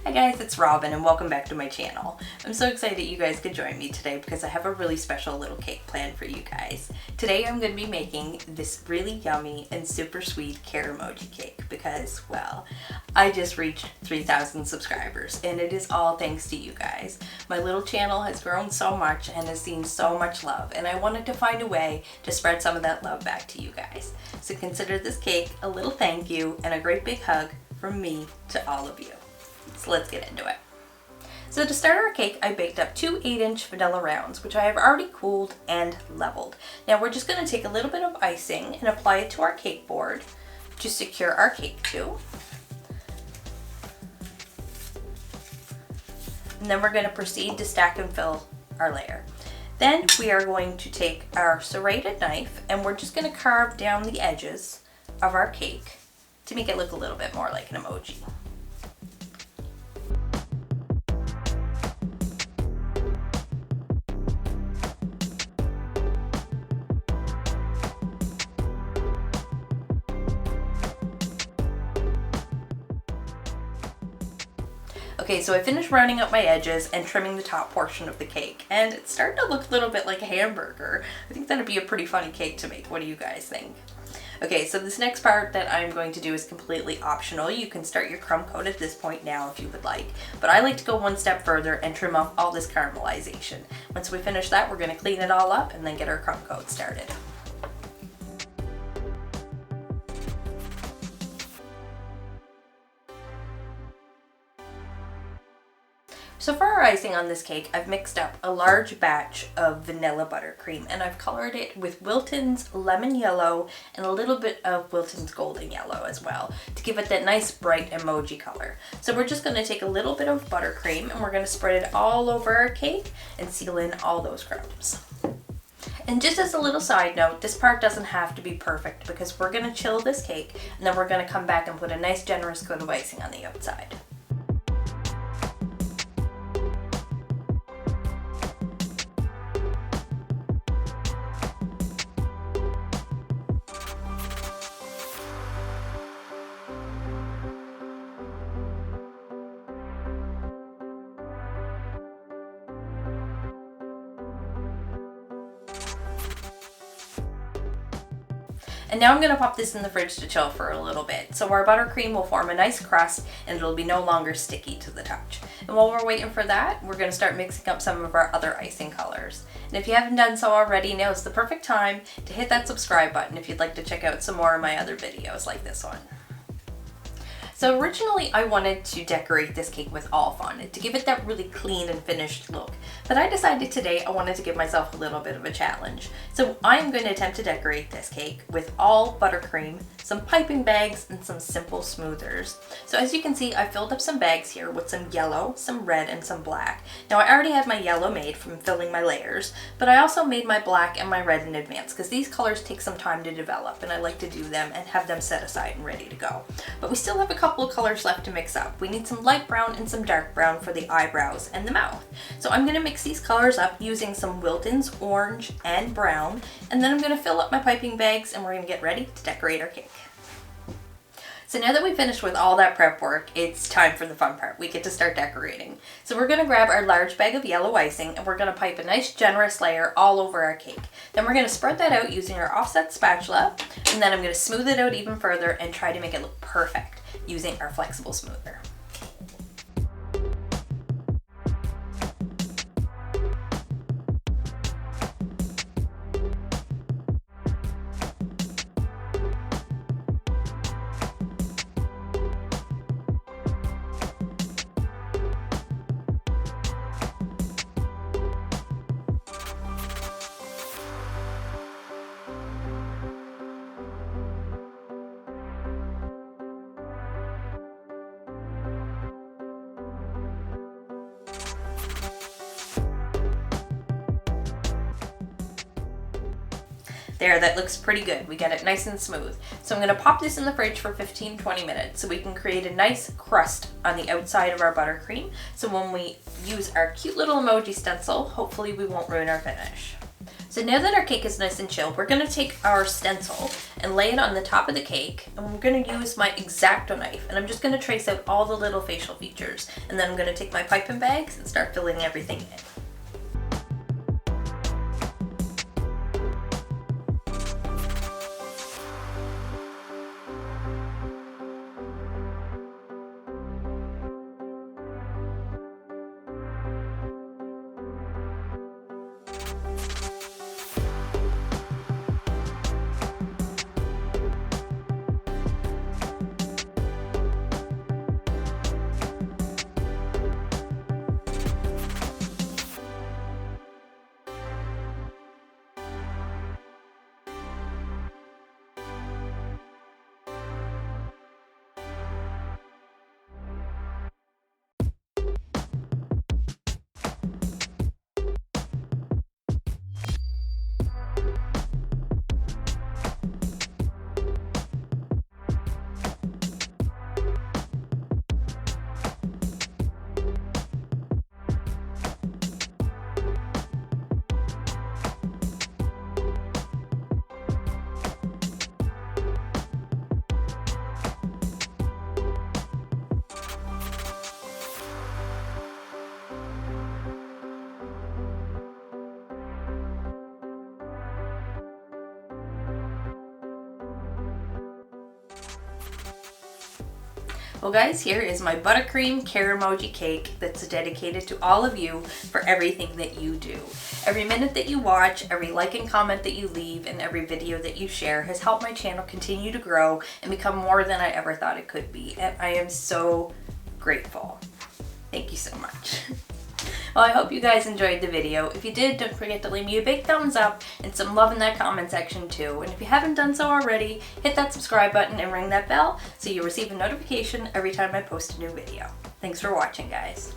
Hi guys, it's Robin and welcome back to my channel. I'm so excited you guys could join me today because I have a really special little cake planned for you guys. Today I'm going to be making this really yummy and super sweet emoji cake because, well, I just reached 3,000 subscribers and it is all thanks to you guys. My little channel has grown so much and has seen so much love, and I wanted to find a way to spread some of that love back to you guys. So consider this cake a little thank you and a great big hug from me to all of you. So let's get into it. So to start our cake, I baked up two 8-inch vanilla rounds, which I have already cooled and leveled. Now we're just going to take a little bit of icing and apply it to our cake board to secure our cake to. And then we're going to proceed to stack and fill our layer. Then we are going to take our serrated knife and we're just going to carve down the edges of our cake to make it look a little bit more like an emoji. Okay, so I finished rounding up my edges and trimming the top portion of the cake, and it's starting to look a little bit like a hamburger. I think that'd be a pretty funny cake to make. What do you guys think? Okay, so this next part that I'm going to do is completely optional. You can start your crumb coat at this point now if you would like, but I like to go one step further and trim off all this caramelization. Once we finish that, we're going to clean it all up and then get our crumb coat started. So for our icing on this cake, I've mixed up a large batch of vanilla buttercream and I've colored it with Wilton's lemon yellow and a little bit of Wilton's golden yellow as well to give it that nice bright emoji color. So we're just going to take a little bit of buttercream and we're going to spread it all over our cake and seal in all those crumbs. And just as a little side note, this part doesn't have to be perfect because we're going to chill this cake and then we're going to come back and put a nice generous coat of icing on the outside. And now I'm going to pop this in the fridge to chill for a little bit. So our buttercream will form a nice crust and it'll be no longer sticky to the touch. And while we're waiting for that, we're going to start mixing up some of our other icing colors. And if you haven't done so already, now is the perfect time to hit that subscribe button if you'd like to check out some more of my other videos like this one. So originally I wanted to decorate this cake with all fondant to give it that really clean and finished look. But I decided today I wanted to give myself a little bit of a challenge. So I'm going to attempt to decorate this cake with all buttercream, some piping bags, and some simple smoothers. So as you can see, I filled up some bags here with some yellow, some red, and some black. Now I already had my yellow made from filling my layers, but I also made my black and my red in advance because these colors take some time to develop and I like to do them and have them set aside and ready to go. But we still have a couple of colors left to mix up. We need some light brown and some dark brown for the eyebrows and the mouth. So I'm going to mix these colors up using some Wilton's orange and brown, and then I'm going to fill up my piping bags and we're going to get ready to decorate our cake. So now that we've finished with all that prep work, it's time for the fun part. We get to start decorating. So we're going to grab our large bag of yellow icing and we're going to pipe a nice generous layer all over our cake. Then we're going to spread that out using our offset spatula, and then I'm going to smooth it out even further and try to make it look perfect using our flexible smoother. There, that looks pretty good. We get it nice and smooth. So I'm going to pop this in the fridge for 15-20 minutes so we can create a nice crust on the outside of our buttercream. So when we use our cute little emoji stencil, hopefully we won't ruin our finish. So now that our cake is nice and chilled, we're gonna take our stencil and lay it on the top of the cake, and we're gonna use my X-Acto knife, and I'm just gonna trace out all the little facial features, and then I'm gonna take my piping bags and start filling everything in. Well guys, here is my buttercream Emoji cake that's dedicated to all of you for everything that you do. Every minute that you watch, every like and comment that you leave, and every video that you share has helped my channel continue to grow and become more than I ever thought it could be. And I am so grateful. Thank you so much. Well, I hope you guys enjoyed the video. If you did, don't forget to leave me a big thumbs up and some love in that comment section too. And if you haven't done so already, hit that subscribe button and ring that bell so you receive a notification every time I post a new video. Thanks for watching, guys.